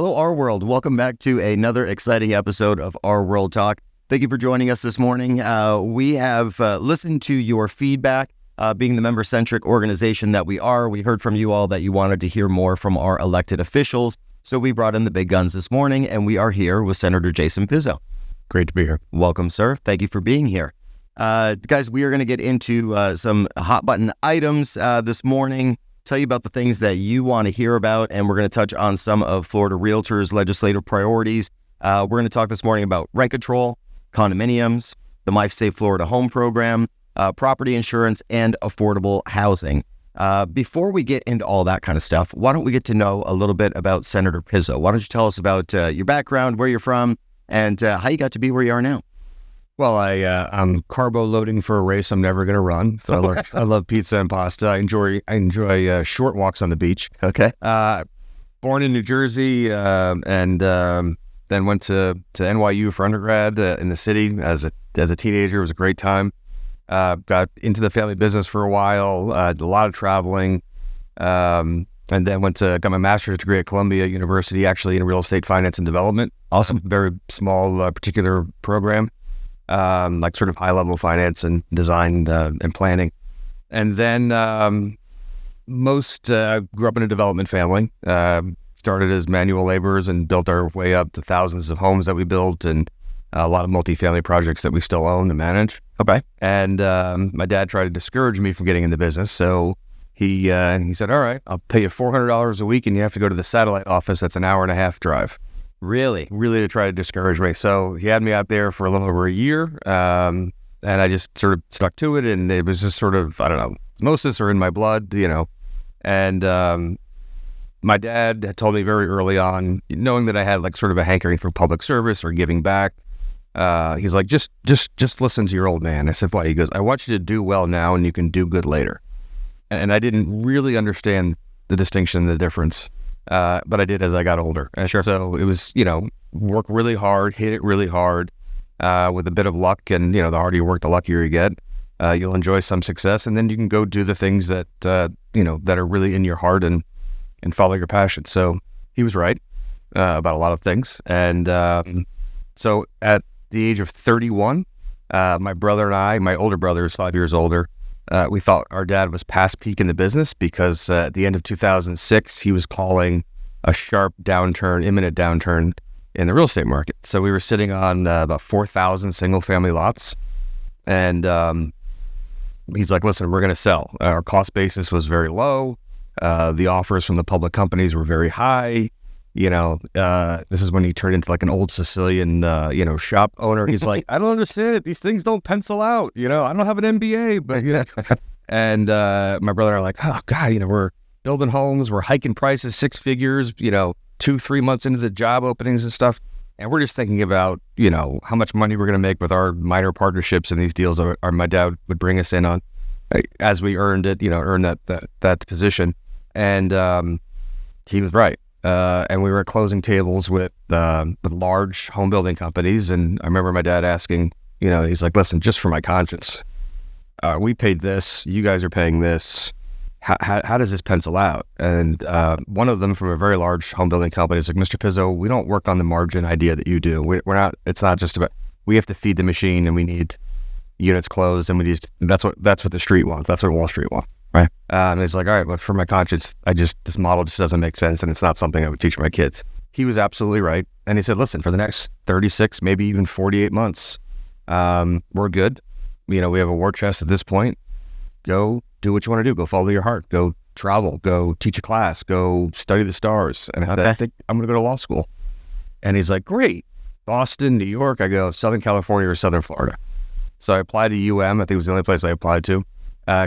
Hello, RWorld. Welcome back to another exciting episode of RWorldTalk. Thank you for joining us this morning. We have listened to your feedback, being the member-centric organization that we are. We heard from you all that you wanted to hear more from our elected officials. So we brought in the big guns this morning, and we are here with Senator Jason Pizzo. Great to be here. Welcome, sir. Thank you for being here. Guys, we are going to get into some hot-button items this morning, tell you about the things that you want to hear about, and we're going to touch on some of Florida Realtors' legislative priorities. We're going to talk this morning about rent control, condominiums, the My Safe Florida Home Program, property insurance, and affordable housing. Before we get into all that kind of stuff, why don't we get to know a little bit about Senator Pizzo? Why don't you tell us about your background, where you're from, and how you got to be where you are now? Well, I'm carbo loading for a race I'm never going to run. So I love pizza and pasta. I enjoy short walks on the beach. Okay. Born in New Jersey, and then went to NYU for undergrad in the city as a teenager. It was a great time. Got into the family business for a while. Did a lot of traveling, and then got my master's degree at Columbia University, actually in real estate finance and development. Awesome. Very small, particular program. Like sort of high-level finance and design and planning. And then grew up in a development family. Started as manual laborers and built our way up to thousands of homes that we built and a lot of multifamily projects that we still own and manage. Okay. And my dad tried to discourage me from getting in the business. So he said, all right, I'll pay you $400 a week and you have to go to the satellite office. That's an hour and a half drive. Really to try to discourage me. So he had me out there for a little over a year, and I just sort of stuck to it, and it was just sort of, I don't know, osmosis or in my blood, and my dad had told me very early on, knowing that I had like sort of a hankering for public service or giving back, he's like, just listen to your old man. I said, why? He goes, I want you to do well now and you can do good later. And I didn't really understand the distinction, the difference. But I did as I got older. Sure. So it was, work really hard, hit it really hard, with a bit of luck. And, the harder you work, the luckier you get. You'll enjoy some success. And then you can go do the things that, that are really in your heart and follow your passion. So he was right about a lot of things. And so at the age of 31, my brother and I, my older brother is 5 years older, we thought our dad was past peak in the business because at the end of 2006, he was calling a sharp downturn, imminent downturn in the real estate market. So we were sitting on about 4,000 single family lots. And he's like, listen, we're going to sell. Our cost basis was very low. The offers from the public companies were very high. This is when he turned into like an old Sicilian, shop owner. He's like, I don't understand it. These things don't pencil out. I don't have an MBA, but, and my brother and I are like, oh God, we're building homes. We're hiking prices 6 figures, 2-3 months into the job openings and stuff. And we're just thinking about, how much money we're going to make with our minor partnerships and these deals that my dad would bring us in on as we earned it, earned that position. And he was right. And we were closing tables with large home building companies. And I remember my dad asking, he's like, listen, just for my conscience, we paid this, you guys are paying this. How does this pencil out? And one of them from a very large home building company is like, Mr. Pizzo, we don't work on the margin idea that you do. It's not just about, we have to feed the machine and we need units closed and that's what the street wants. That's what Wall Street wants. Right. And he's like, all right, but for my conscience, this model just doesn't make sense and it's not something I would teach my kids. He was absolutely right. And he said, listen, for the next 36, maybe even 48 months, we're good. We have a war chest at this point. Go do what you want to do. Go follow your heart. Go travel. Go teach a class. Go study the stars. And I think I'm going to go to law school. And he's like, great. Boston, New York. I go Southern California or Southern Florida. So I applied to UM. I think it was the only place I applied to.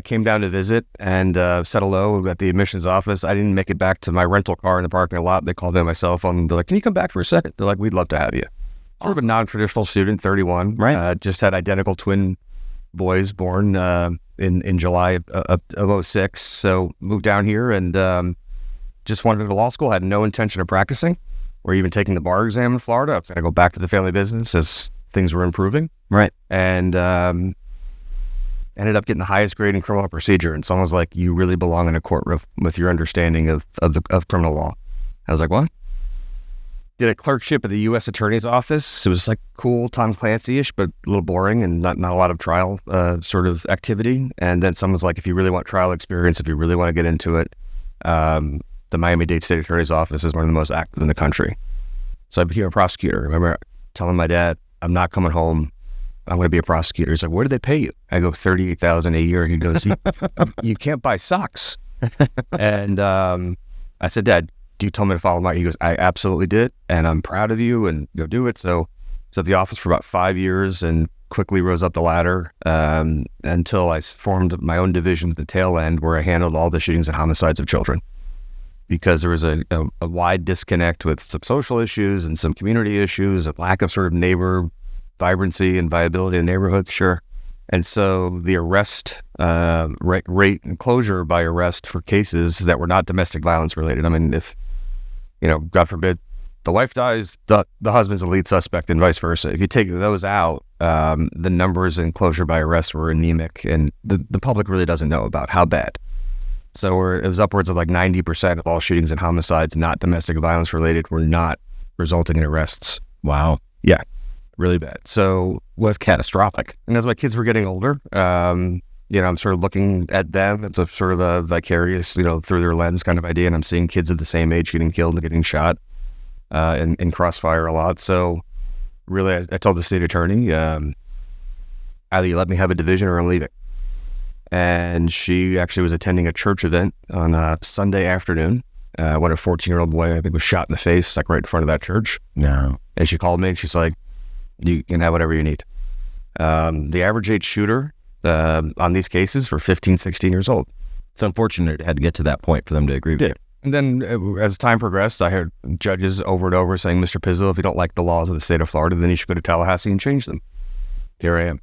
Came down to visit and said hello at the admissions office. I didn't make it back to my rental car in the parking lot. They called me on my cell phone. They're like, can you come back for a second? They're like, we'd love to have you. Sort of a non-traditional student, 31. Right. Just had identical twin boys born in July of 06. So moved down here and just wanted to go to law school. Had no intention of practicing or even taking the bar exam in Florida. I was going to go back to the family business as things were improving. Right. And ended up getting the highest grade in criminal procedure. And someone was like, you really belong in a courtroom with your understanding of criminal law. I was like, what? did a clerkship at the U.S. Attorney's Office. It was like cool, Tom Clancy-ish, but a little boring and not a lot of trial sort of activity. And then someone's like, if you really want trial experience, if you really want to get into it, the Miami-Dade State Attorney's Office is one of the most active in the country. So I became a prosecutor. I remember telling my dad, I'm not coming home. I'm going to be a prosecutor. He's like, what do they pay you? I go, $38,000 a year. He goes, you can't buy socks. And I said, Dad, you told me to follow my, he goes, I absolutely did. And I'm proud of you and go do it. So I was at the office for about 5 years and quickly rose up the ladder until I formed my own division at the tail end where I handled all the shootings and homicides of children. Because there was a wide disconnect with some social issues and some community issues, a lack of sort of neighbor vibrancy and viability in neighborhoods. Sure. And so the arrest rate and closure by arrest for cases that were not domestic violence related. I mean, if, God forbid, the wife dies, the husband's a lead suspect and vice versa. If you take those out, the numbers in closure by arrest were anemic, and the public really doesn't know about how bad. So it was upwards of like 90% of all shootings and homicides not domestic violence related were not resulting in arrests. Wow. Yeah, really bad. So was catastrophic. And as my kids were getting older, I'm sort of looking at them. It's a sort of a vicarious, through their lens kind of idea. And I'm seeing kids of the same age getting killed and getting shot in crossfire a lot. So really, I told the state attorney, either you let me have a division or I'm leaving. And she actually was attending a church event on a Sunday afternoon when a 14-year-old boy, I think, was shot in the face, like right in front of that church. No. And she called me and she's like, you can have whatever you need. The average age shooter on these cases were 15, 16 years old. It's unfortunate it had to get to that point for them to agree with you. And then as time progressed, I heard judges over and over saying, Mr. Pizzo, if you don't like the laws of the state of Florida, then you should go to Tallahassee and change them. Here I am.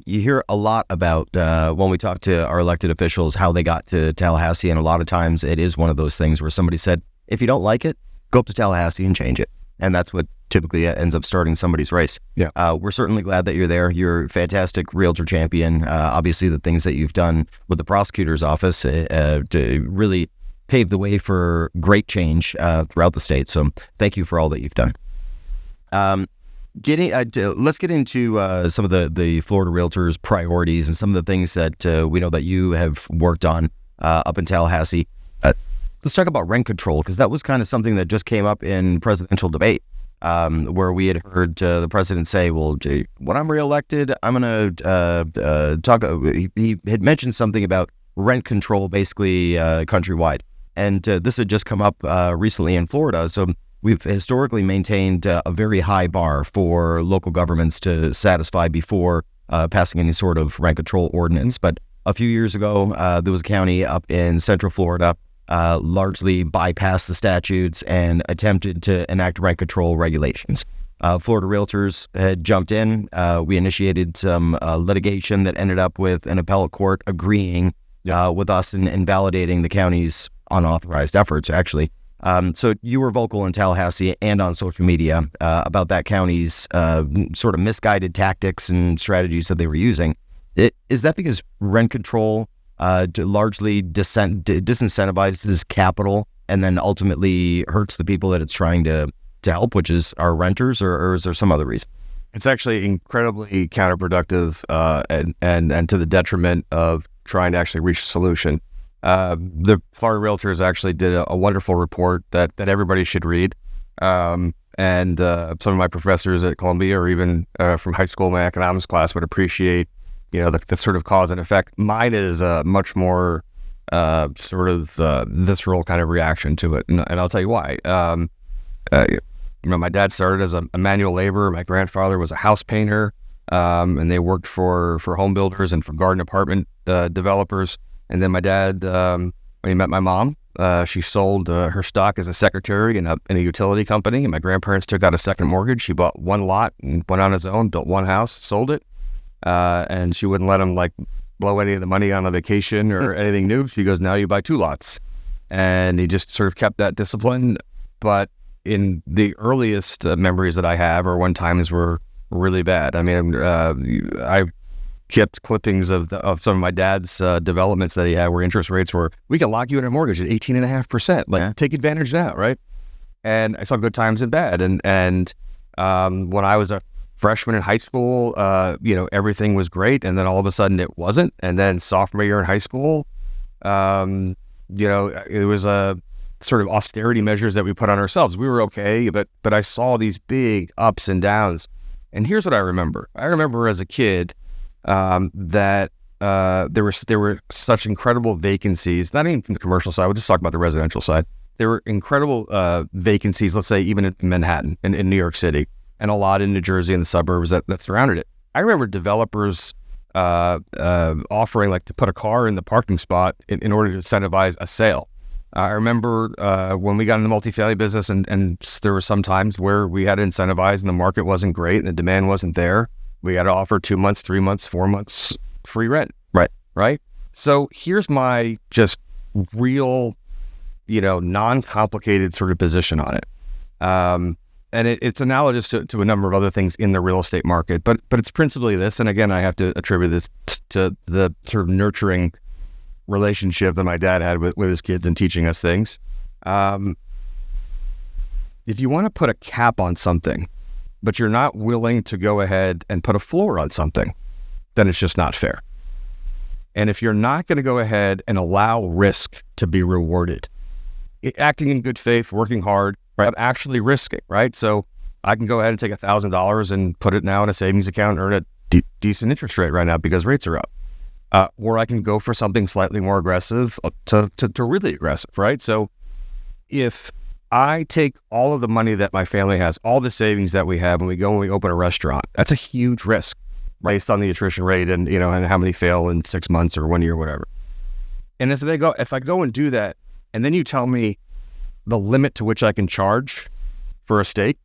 You hear a lot about when we talk to our elected officials, how they got to Tallahassee. And a lot of times it is one of those things where somebody said, if you don't like it, go up to Tallahassee and change it. And that's what typically ends up starting somebody's race. Yeah. We're certainly glad that you're there. You're a fantastic realtor champion. Obviously, the things that you've done with the prosecutor's office to really pave the way for great change throughout the state. So thank you for all that you've done. Let's get into some of the Florida Realtors priorities and some of the things that we know that you have worked on up in Tallahassee. Let's talk about rent control, because that was kind of something that just came up in presidential debate, where we had heard the president say, well, when I'm reelected, I'm going to talk. He had mentioned something about rent control, basically countrywide. And this had just come up recently in Florida. So we've historically maintained a very high bar for local governments to satisfy before passing any sort of rent control ordinance. But a few years ago, there was a county up in Central Florida largely bypassed the statutes and attempted to enact rent control regulations. Florida Realtors had jumped in. We initiated some litigation that ended up with an appellate court agreeing with us and validating the county's unauthorized efforts, actually. So you were vocal in Tallahassee and on social media about that county's sort of misguided tactics and strategies that they were using. Is that because rent control largely disincentivizes capital and then ultimately hurts the people that it's trying to help, which is our renters, or is there some other reason? It's actually incredibly counterproductive and to the detriment of trying to actually reach a solution. The Florida Realtors actually did a wonderful report that everybody should read. And some of my professors at Columbia or even from high school, my economics class would appreciate, the sort of cause and effect. Mine is much more visceral kind of reaction to it. And I'll tell you why. My dad started as a manual laborer. My grandfather was a house painter, and they worked for home builders and for garden apartment developers. And then my dad, when he met my mom, she sold her stock as a secretary in a utility company. And my grandparents took out a second mortgage. She bought one lot and went on his own, built one house, sold it. And she wouldn't let him blow any of the money on a vacation or anything new. She goes, now you buy two lots. And he just sort of kept that discipline. But in the earliest memories that I have, or when times were really bad. I mean, I kept clippings of some of my dad's developments that he had where interest rates were, we can lock you in a mortgage at 18.5%. Take advantage now, right? and I saw good times and bad. And when I was a freshman in high school, everything was great, and then all of a sudden it wasn't. And then sophomore year in high school, it was a sort of austerity measures that we put on ourselves. We were okay, but I saw these big ups and downs. And here's what I remember. I remember as a kid that there were such incredible vacancies, not even from the commercial side. We'll just talk about the residential side. There were incredible vacancies, let's say even in Manhattan, in New York City, and a lot in New Jersey and the suburbs that surrounded it. I remember developers offering like to put a car in the parking spot in order to incentivize a sale. I remember when we got in the multifamily business, and there were some times where we had to incentivize and the market wasn't great and the demand wasn't there. We had to offer 2 months, 3 months, 4 months free rent. Right. So here's my just real, non-complicated sort of position on it. And it's analogous to a number of other things in the real estate market, but it's principally this. And again, I have to attribute this to the sort of nurturing relationship that my dad had with his kids and teaching us things. If you want to put a cap on something, but you're not willing to go ahead and put a floor on something, then it's just not fair. And if you're not going to go ahead and allow risk to be rewarded, acting in good faith, working hard, right, but actually risking, right? So I can go ahead and take $1,000 and put it now in a savings account and earn a decent interest rate right now because rates are up. Or I can go for something slightly more aggressive to really aggressive, right? So if I take all of the money that my family has, all the savings that we have, and we go and we open a restaurant, that's a huge risk based on the attrition rate and how many fail in 6 months or 1 year, whatever. And if I go and do that, and then you tell me the limit to which I can charge for a steak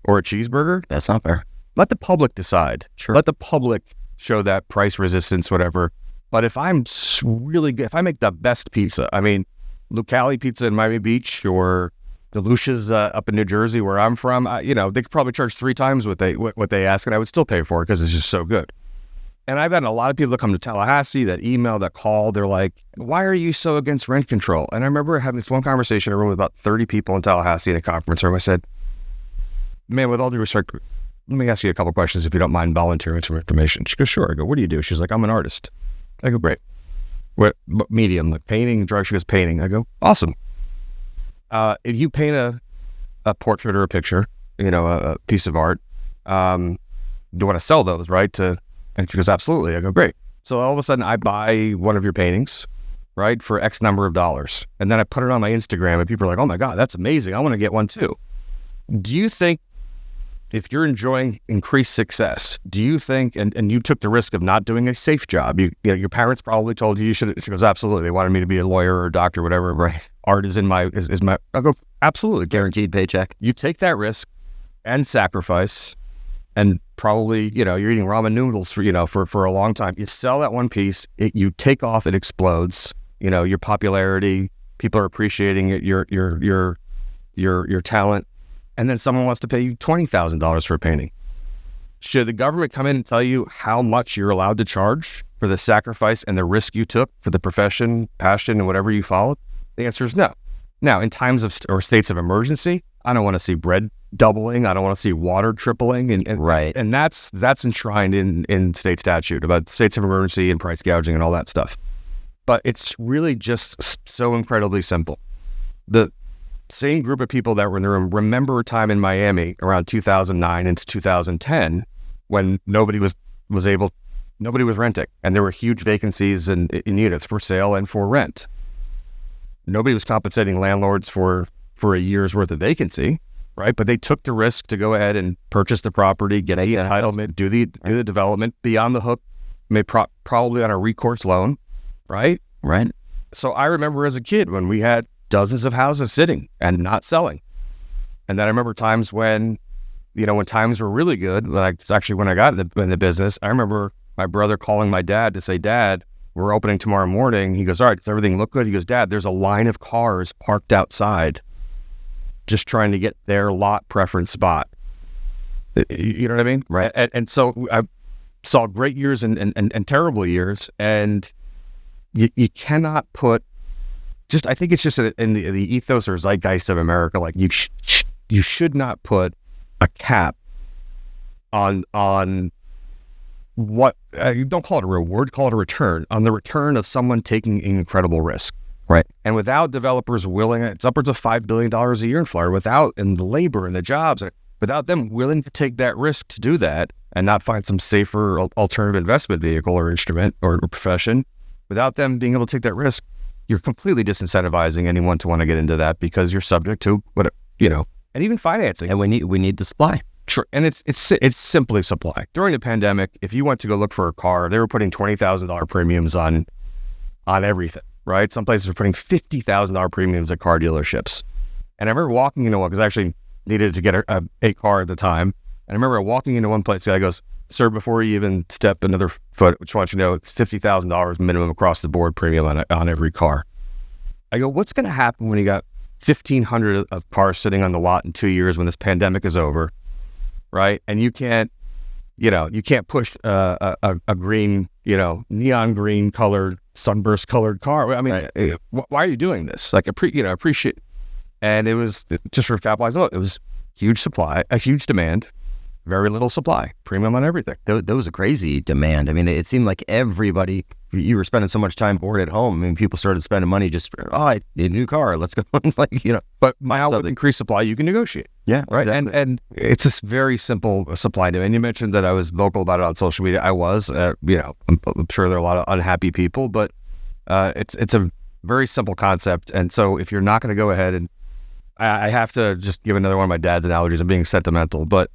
or a cheeseburger, That's not fair. let the public decide. Sure. Let the public show that price resistance, whatever. But if I'm really good, if I make the best pizza, I mean, Lucali Pizza in Miami Beach or the Lucia's up in New Jersey, where I'm from, they could probably charge 3 times what they ask, and I would still pay for it because it's just so good. And I've had a lot of people that come to Tallahassee, that email, that call. They're like, "Why are you so against rent control?" And I remember having this one conversation in a room with about 30 people in Tallahassee in a conference room. I said, "Man, with all due respect, let me ask you a couple questions if you don't mind volunteering some information." She goes, "Sure." I go, "What do you do?" She's like, "I'm an artist." I go, "Great. What medium? Like painting, drawing?" She goes, "Painting." I go, "Awesome. If you paint a portrait or a picture, a piece of art, you want to sell those, right? And she goes, "Absolutely." I go, "Great." So all of a sudden I buy one of your paintings, right, for X number of dollars. And then I put it on my Instagram and people are like, "Oh my God, that's amazing. I want to get one too." Do you think if you're enjoying increased success, do you think, and you took the risk of not doing a safe job, your parents probably told you should, she goes, "Absolutely. They wanted me to be a lawyer or a doctor, whatever. Right. Art is my, I go, absolutely. Guaranteed paycheck. You take that risk and sacrifice, and probably, you're eating ramen noodles for a long time. You sell that one piece, you take off, it explodes, your popularity, people are appreciating it, your talent. And then someone wants to pay you $20,000 for a painting. Should the government come in and tell you how much you're allowed to charge for the sacrifice and the risk you took for the profession, passion, and whatever you followed? The answer is no. Now, in times of or states of emergency, I don't want to see bread doubling. I don't want to see water tripling. And Right. And that's enshrined in state statute about states of emergency and price gouging and all that stuff. But it's really just so incredibly simple. The same group of people that were in the room remember a time in Miami around 2009 into 2010 when nobody was renting, and there were huge vacancies in units for sale and for rent. Nobody was compensating landlords for a year's worth of vacancy, right? But they took the risk to go ahead and purchase the property, get the entitlement, do the development, be on the hook, probably on a recourse loan, right? Right. So I remember as a kid when we had dozens of houses sitting and not selling. And then I remember times when times were really good, when I got in the business, I remember my brother calling my dad to say, "Dad, we're opening tomorrow morning." He goes, "All right, does everything look good?" He goes, "Dad, there's a line of cars parked outside just trying to get their lot preference spot." You know what I mean? Right. And so I saw great years and terrible years. And you cannot put I think it's just in the ethos or zeitgeist of America. Like you should not put a cap on what you don't call it a reward, call it a return on the return of someone taking an incredible risk. Right. And without developers willing, it's upwards of $5 billion a year in Florida, and the labor and the jobs, without them willing to take that risk to do that and not find some safer alternative investment vehicle or instrument or profession, without them being able to take that risk, you're completely disincentivizing anyone to want to get into that because you're subject to and even financing. And we need the supply. Sure. And it's simply supply. During the pandemic, if you went to go look for a car, they were putting $20,000 premiums on everything, right? Some places are putting $50,000 premiums at car dealerships. And I remember walking into one, because I actually needed to get a car at the time. And I remember walking into one place, the guy goes, "Sir, before you even step another foot, I just want you to know it's $50,000 minimum across the board premium on every car." I go, "What's going to happen when you got 1,500 of cars sitting on the lot in 2 years when this pandemic is over?" Right. And you can't push a green, neon green colored, sunburst colored car. I mean, right. Why are you doing this? Like, appreciate. And it was just for capitalizing. It was huge supply, a huge demand, very little supply, premium on everything. That was a crazy demand. I mean, it seemed like everybody, you were spending so much time bored at home. I mean, people started spending money just, I need a new car. Let's go. But now with increased supply, you can negotiate. Yeah, right. Exactly. And it's this very simple supply demand. You mentioned that I was vocal about it on social media. I was, I'm sure there are a lot of unhappy people, but it's a very simple concept. And so if you're not going to go ahead and I have to just give another one of my dad's analogies. I'm being sentimental, but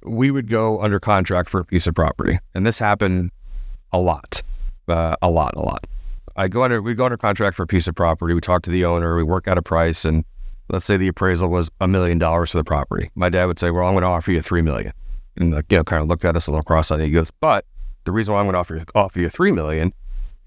we would go under contract for a piece of property. And this happened a lot. We go under contract for a piece of property. We talk to the owner, we work out a price, and let's say the appraisal was $1 million for the property. My dad would say, "Well, I'm going to offer you $3 million." And kind of looked at us a little cross-eyed. He goes, "But the reason why I'm going to offer you $3 million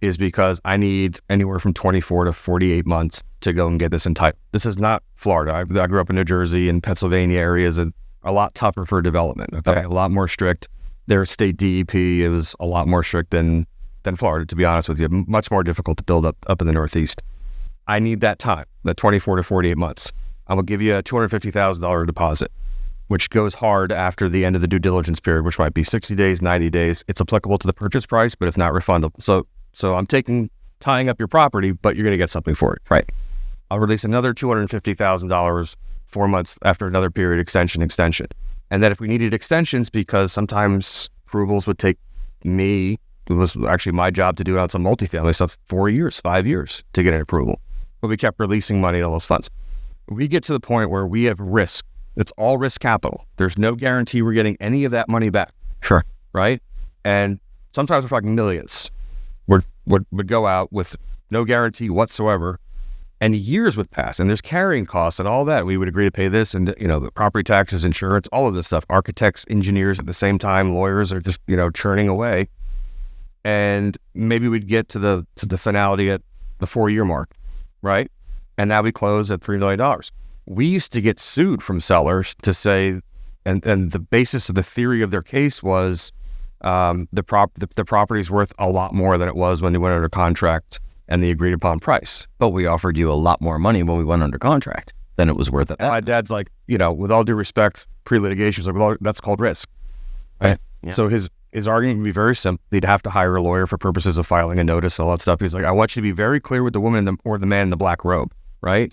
is because I need anywhere from 24 to 48 months to go and get this entitled." This is not Florida. I grew up in New Jersey and Pennsylvania areas, and a lot tougher for development. Okay, a lot more strict. Their state DEP is a lot more strict than Florida, to be honest with you. Much more difficult to build up in the Northeast. I need that time, the 24 to 48 months. I will give you a $250,000 deposit, which goes hard after the end of the due diligence period, which might be 60 days, 90 days. It's applicable to the purchase price, but it's not refundable. So I'm tying up your property, but you're going to get something for it. Right. I'll release another $250,000 4 months after another period extension. And then if we needed extensions, because sometimes approvals would take me, it was actually my job to do it on some multifamily stuff, 4 years, 5 years to get an approval. But we kept releasing money in all those funds. We get to the point where we have risk. It's all risk capital. There's no guarantee we're getting any of that money back. Sure. Right? And sometimes we're talking millions would go out with no guarantee whatsoever. And years would pass, and there's carrying costs and all that. We would agree to pay this, and the property taxes, insurance, all of this stuff. Architects, engineers at the same time, lawyers are just churning away. And maybe we'd get to the finality at the 4-year mark, right? And now we close at $3 million. We used to get sued from sellers to say, and the basis of the theory of their case was the property's worth a lot more than it was when they went under contract and the agreed upon price. But we offered you a lot more money when we went under contract than it was worth at that. My dad's like, with all due respect, pre-litigation, he's like, that's called risk. Right? Yeah. So his argument would be very simple. He'd have to hire a lawyer for purposes of filing a notice and all that stuff. He's like, I want you to be very clear with the woman or the man in the black robe, right?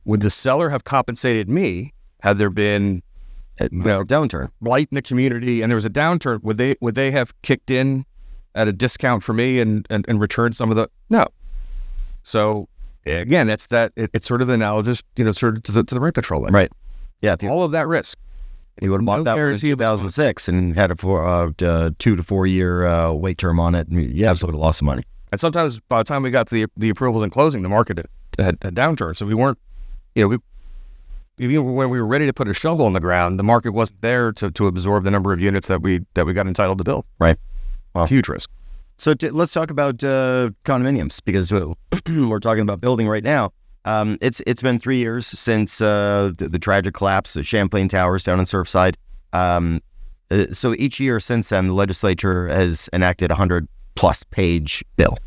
Would the seller have compensated me had there been a downturn, blight in the community, and there was a downturn? Would they have kicked in at a discount for me and returned some of the? No. So again, it's sort of analogous, sort of to the rent control line. Right. Yeah. All of that risk. You would have bought that in 2006 and had a 2 to 4 year wait term on it. You absolutely lost some money. And sometimes by the time we got to the approvals and closing, the market had downturned. So we weren't, even when we were ready to put a shovel in the ground, the market wasn't there to absorb the number of units that we got entitled to build. Right. Wow. Huge risk. So let's talk about condominiums, because we're talking about building right now. It's been 3 years since the tragic collapse of Champlain Towers down in Surfside. So each year since then, the legislature has enacted a 100-plus page bill.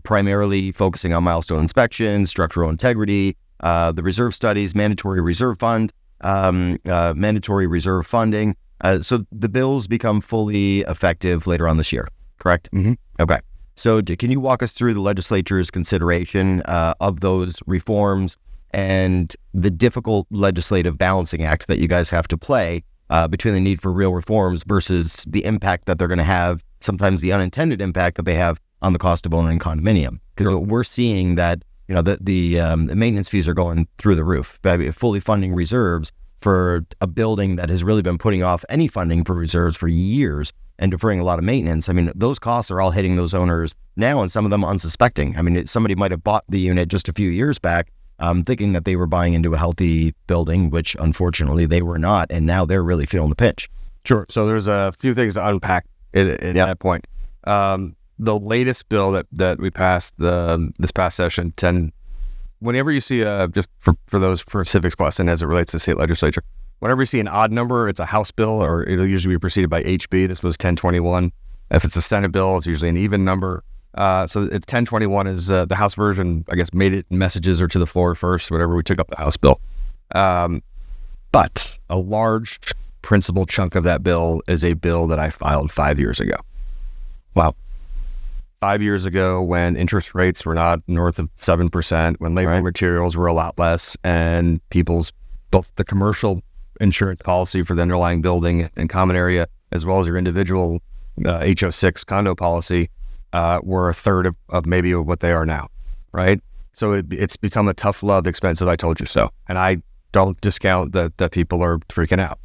primarily focusing on milestone inspections, structural integrity, the reserve studies, mandatory reserve fund, mandatory reserve funding. So the bills become fully effective later on this year, correct? Mm-hmm. Okay. So can you walk us through the legislature's consideration of those reforms and the difficult legislative balancing act that you guys have to play between the need for real reforms versus the impact that they're going to have, sometimes the unintended impact that they have on the cost of owning a condominium? Because we're seeing that, you know, the maintenance fees are going through the roof, fully funding reserves for a building that has really been putting off any funding for reserves for years and deferring a lot of maintenance. I mean, those costs are all hitting those owners now, and some of them unsuspecting. I mean, somebody might have bought the unit just a few years back thinking that they were buying into a healthy building, which unfortunately they were not, and now they're really feeling the pinch. Sure. So there's a few things to unpack in that point. The latest bill that we passed this past session, whenever you see just for those for civics lesson as it relates to state legislature, whenever you see an odd number, it's a House bill, or it'll usually be preceded by HB. This was 1021. If it's a Senate bill, it's usually an even number. So it's 1021 is the House version. I guess made it in messages or to the floor first, whatever. We took up the House bill, but a large principal chunk of that bill is a bill that I filed 5 years ago. Wow. 5 years ago, when interest rates were not north of 7%, when labor materials were a lot less, and both the commercial insurance policy for the underlying building and common area, as well as your individual HO6 condo policy, were a third of maybe what they are now, right? So it's become a tough love, expensive, I told you so. And I don't discount that people are freaking out.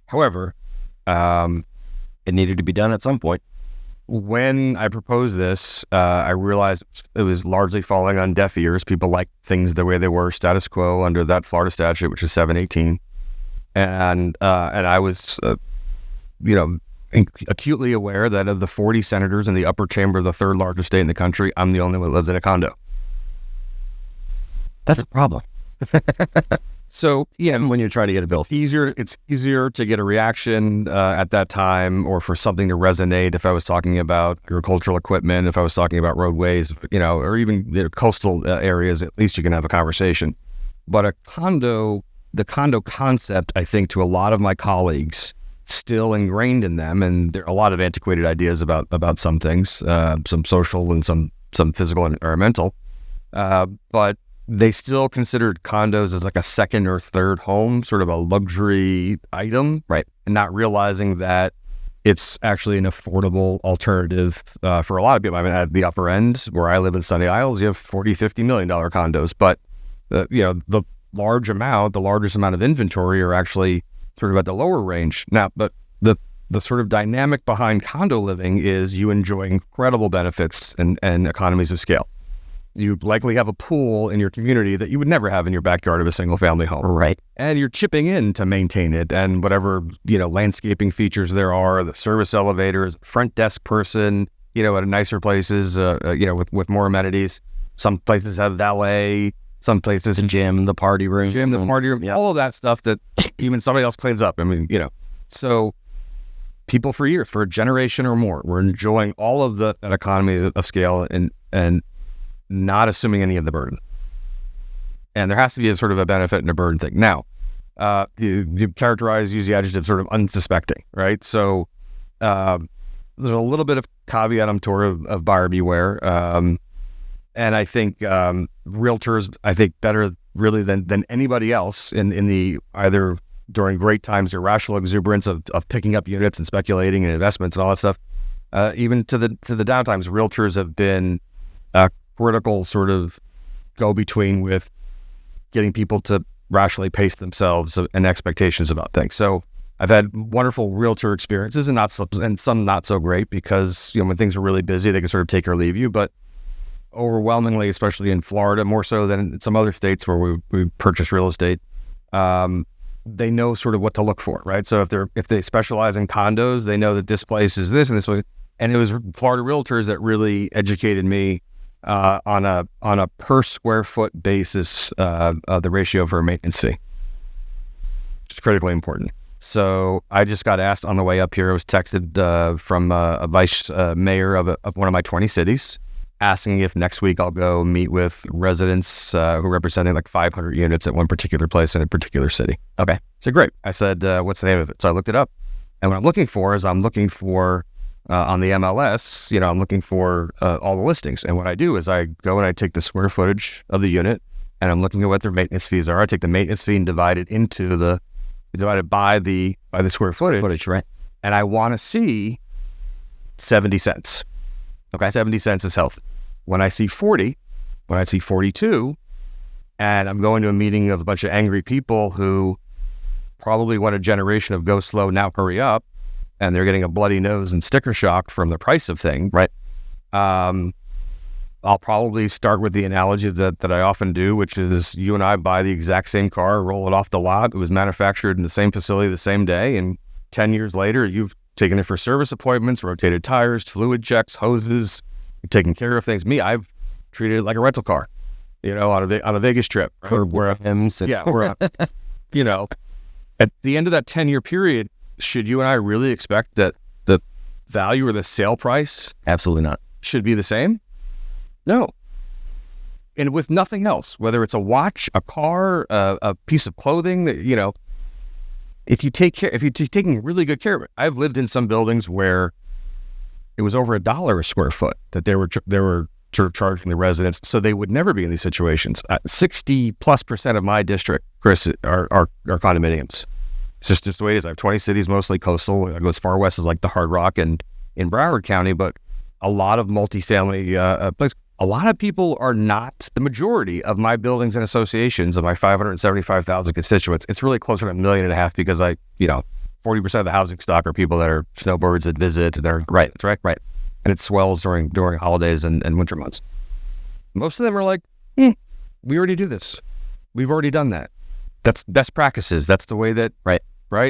However, it needed to be done at some point. When I proposed this, I realized it was largely falling on deaf ears. People like things the way they were, status quo under that Florida statute, which is 718. And I was, acutely aware that of the 40 senators in the upper chamber of the third largest state in the country, I'm the only one that lives in a condo. That's a problem. So yeah, when you're trying to get a bill, it's easier to get a reaction at that time, or for something to resonate. If I was talking about agricultural equipment, if I was talking about roadways, or even the coastal areas, at least you can have a conversation. But the condo concept, I think, to a lot of my colleagues, still ingrained in them, and there are a lot of antiquated ideas about some things, some social and some physical and environmental, but they still considered condos as like a second or third home, sort of a luxury item, right? And not realizing that it's actually an affordable alternative for a lot of people. I mean, at the upper end, where I live in Sunny Isles, you have $40-50 million condos, but the largest amount of inventory are actually sort of at the lower range now. But the sort of dynamic behind condo living is you enjoy incredible benefits and economies of scale. You likely have a pool in your community that you would never have in your backyard of a single family home. Right. And you're chipping in to maintain it, and whatever, landscaping features there are, the service elevators, front desk person, at nicer places, with more amenities. Some places have valet, some places the gym, the party room, yep. All of that stuff that even somebody else cleans up. I mean, so people for years, for a generation or more, were enjoying all of that economy of scale and not assuming any of the burden. And there has to be a sort of a benefit and a burden thing. Now, you use the adjective sort of unsuspecting, right? So there's a little bit of caveat emptor of buyer beware. And I think realtors, better really than anybody else in the either during great times, irrational exuberance of picking up units and speculating and investments and all that stuff, even to the downtimes, realtors have been critical sort of go-between with getting people to rationally pace themselves and expectations about things. So I've had wonderful realtor experiences and some not so great, because when things are really busy, they can sort of take or leave you. But overwhelmingly, especially in Florida, more so than in some other states where we purchase real estate, they know sort of what to look for, right? So if they specialize in condos, they know that this place is this and this place. And it was Florida realtors that really educated me on a per square foot basis, the ratio for a maintenance fee. It's critically important. So I just got asked on the way up here. I was texted from a vice mayor of one of my 20 cities, asking if next week I'll go meet with residents who are representing like 500 units at one particular place in a particular city. Okay. So great. I said, what's the name of it? So I looked it up. And what I'm looking for is on the MLS, I'm looking for all the listings. And what I do is I go and I take the square footage of the unit and I'm looking at what their maintenance fees are. I take the maintenance fee and divide it by the square footage. Right. And I want to see 70 cents. Okay. 70 cents is healthy. When I see 40, when I see 42, and I'm going to a meeting of a bunch of angry people who probably want a generation of go slow, now hurry up, and they're getting a bloody nose and sticker shock from the price of things, right? I'll probably start with the analogy that I often do, which is you and I buy the exact same car, roll it off the lot. It was manufactured in the same facility the same day, and 10 years later, you've taken it for service appointments, rotated tires, fluid checks, hoses, you've taken care of things. Me, I've treated it like a rental car, on a Vegas trip. Right? At the end of that 10-year period, should you and I really expect that the value or the sale price Absolutely not. should be the same? No. And with nothing else, whether it's a watch, a car, a piece of clothing, if you're taking really good care of it. I've lived in some buildings where it was over $1 a square foot that they were sort of charging the residents, so they would never be in these situations. 60+% of my district, Chris, are condominiums. It's just the way it is. I have 20 cities, mostly coastal. I go as far west as like the Hard Rock and in Broward County, but a lot of multifamily places. A lot of people are not the majority of my buildings and associations of my 575,000 constituents. It's really closer to 1.5 million because 40% of the housing stock are people that are snowbirds that visit. They're right. And it swells during holidays and winter months. Most of them are like, we already do this. We've already done that. That's best practices. That's the way that, right?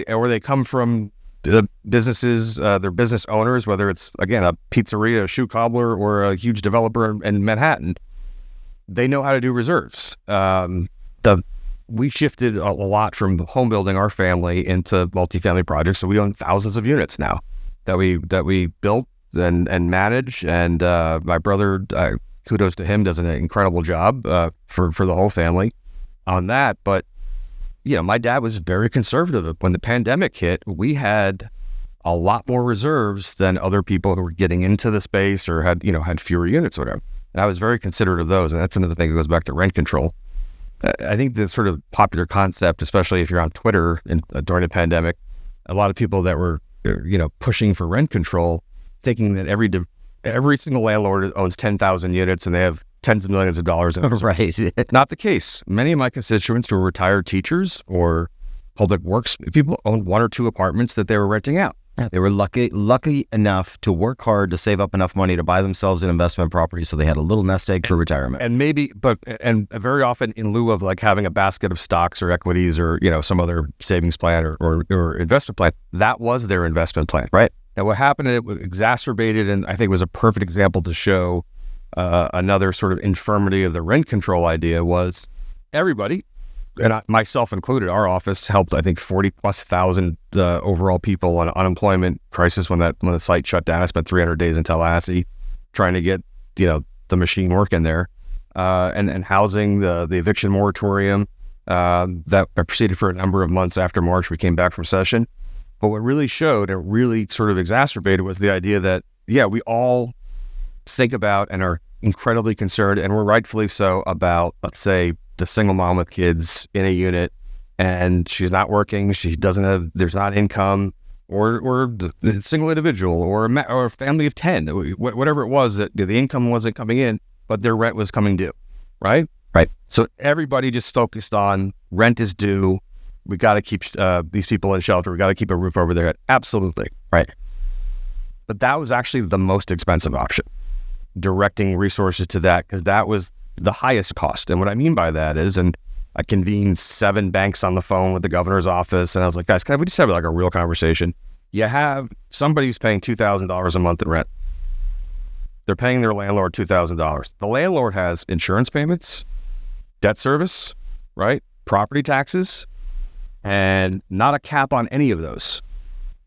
Or they come from the businesses, their business owners, whether it's, again, a pizzeria, a shoe cobbler, or a huge developer in Manhattan. They know how to do reserves. We shifted a lot from home building our family into multifamily projects. So we own thousands of units now that we built and manage. And my brother, kudos to him, does an incredible job for the whole family on that. But my dad was very conservative. When the pandemic hit, we had a lot more reserves than other people who were getting into the space or had fewer units or whatever. And I was very considerate of those. And that's another thing that goes back to rent control. I think the sort of popular concept, especially if you're on Twitter during the pandemic, a lot of people that were, pushing for rent control, thinking that every single landlord owns 10,000 units and they have tens of millions of dollars in Right. Not the case. Many of my constituents were retired teachers or public works people, owned 1 or 2 apartments that they were renting out. Yeah, they were lucky enough to work hard to save up enough money to buy themselves an investment property, so they had a little nest egg for retirement. And very often in lieu of like having a basket of stocks or equities or some other savings plan or investment plan, that was their investment plan. Right. Now what happened, it was exacerbated, and I think was a perfect example to show another sort of infirmity of the rent control idea was everybody, and myself included, our office helped, I think, 40,000+ overall people on unemployment crisis when the site shut down. I spent 300 days in Tallahassee trying to get, the machine working there, and housing, the eviction moratorium that proceeded for a number of months after March. We came back from session. But what really showed and really sort of exacerbated was the idea that, we all think about and are incredibly concerned, and we're rightfully so, about, let's say, the single mom with kids in a unit, and she's not working, there's not income, or the single individual, or a family of 10, whatever it was, that the income wasn't coming in, but their rent was coming due, right? Right. So everybody just focused on rent is due. We got to keep these people in shelter. We got to keep a roof over their head. Absolutely. Right. But that was actually the most expensive option, directing resources to that, because that was the highest cost. And what I mean by that is, and I convened 7 banks on the phone with the governor's office, and I was like, guys, can we just have like a real conversation? You have somebody who's paying $2,000 a month in rent. They're paying their landlord $2,000. The landlord has insurance payments, debt service, right? Property taxes, and not a cap on any of those.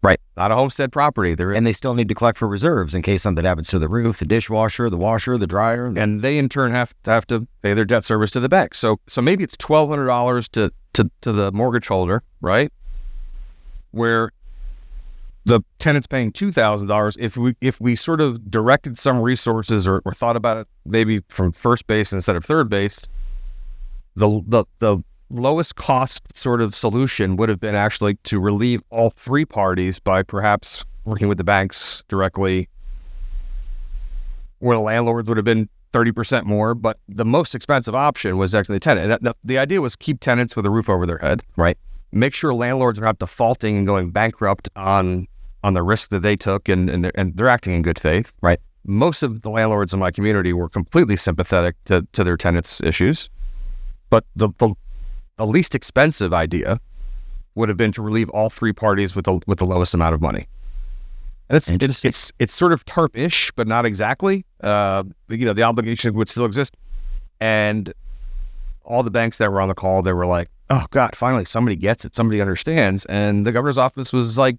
Right. Not a homestead property. And they still need to collect for reserves in case something happens to the roof, the dishwasher, the washer, the dryer. And they in turn have to pay their debt service to the bank. So maybe it's $1,200 to the mortgage holder, right? Where the tenant's paying $2,000. If we sort of directed some resources or thought about it maybe from first base instead of third base, the lowest cost sort of solution would have been actually to relieve all three parties by perhaps working with the banks directly, where the landlords would have been 30% more, but the most expensive option was actually the tenant. And the idea was keep tenants with a roof over their head, right? Make sure landlords are not defaulting and going bankrupt on the risk that they took, and they're acting in good faith, right? Most of the landlords in my community were completely sympathetic to their tenants' issues, but the least expensive idea would have been to relieve all three parties with the lowest amount of money. And it's sort of TARP-ish, but not exactly. The obligation would still exist. And all the banks that were on the call, they were like, "Oh God, finally somebody gets it, somebody understands." And the governor's office was like,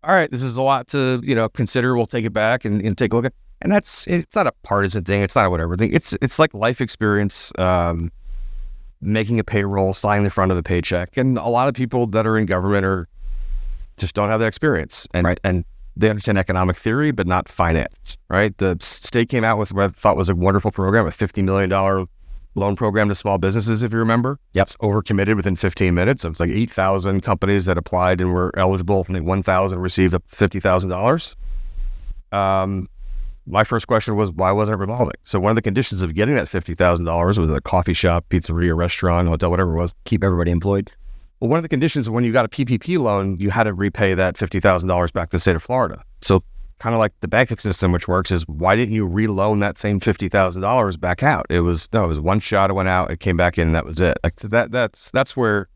"All right, this is a lot to consider. We'll take it back and take a look at." And it's not a partisan thing. It's not a whatever thing. It's like life experience. Making a payroll, signing the front of a paycheck. And a lot of people that are in government just don't have that experience. And right. And they understand economic theory, but not finance, right? The state came out with what I thought was a wonderful program, a $50 million loan program to small businesses, if you remember. Yep. It's overcommitted within 15 minutes. It was like 8,000 companies that applied and were eligible. I think 1,000 received up to $50,000. My first question was, why wasn't it revolving? So one of the conditions of getting that $50,000 was a coffee shop, pizzeria, restaurant, hotel, whatever it was. Keep everybody employed. Well, one of the conditions when you got a PPP loan, you had to repay that $50,000 back to the state of Florida. So kind of like the banking system, which works, is why didn't you reloan that same $50,000 back out? It was one shot, it went out, it came back in, and that was it. Like that's where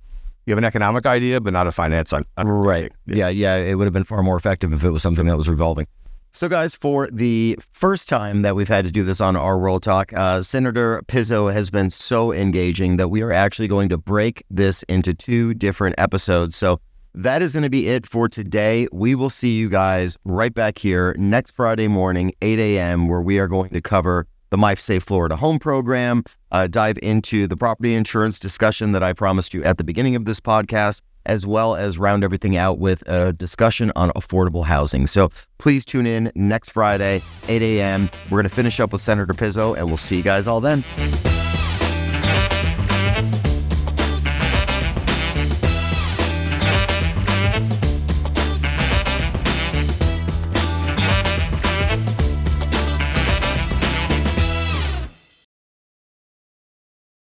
you have an economic idea, but not a finance idea. Right. Yeah. It would have been far more effective if it was something that was revolving. So guys, for the first time that we've had to do this on RWorldTalk, Senator Pizzo has been so engaging that we are actually going to break this into 2 different episodes. So that is going to be it for today. We will see you guys right back here next Friday morning, 8 a.m., where we are going to cover the My Safe Florida Home Program, dive into the property insurance discussion that I promised you at the beginning of this podcast, as well as round everything out with a discussion on affordable housing. So please tune in next Friday, 8 a.m. We're going to finish up with Senator Pizzo, and we'll see you guys all then.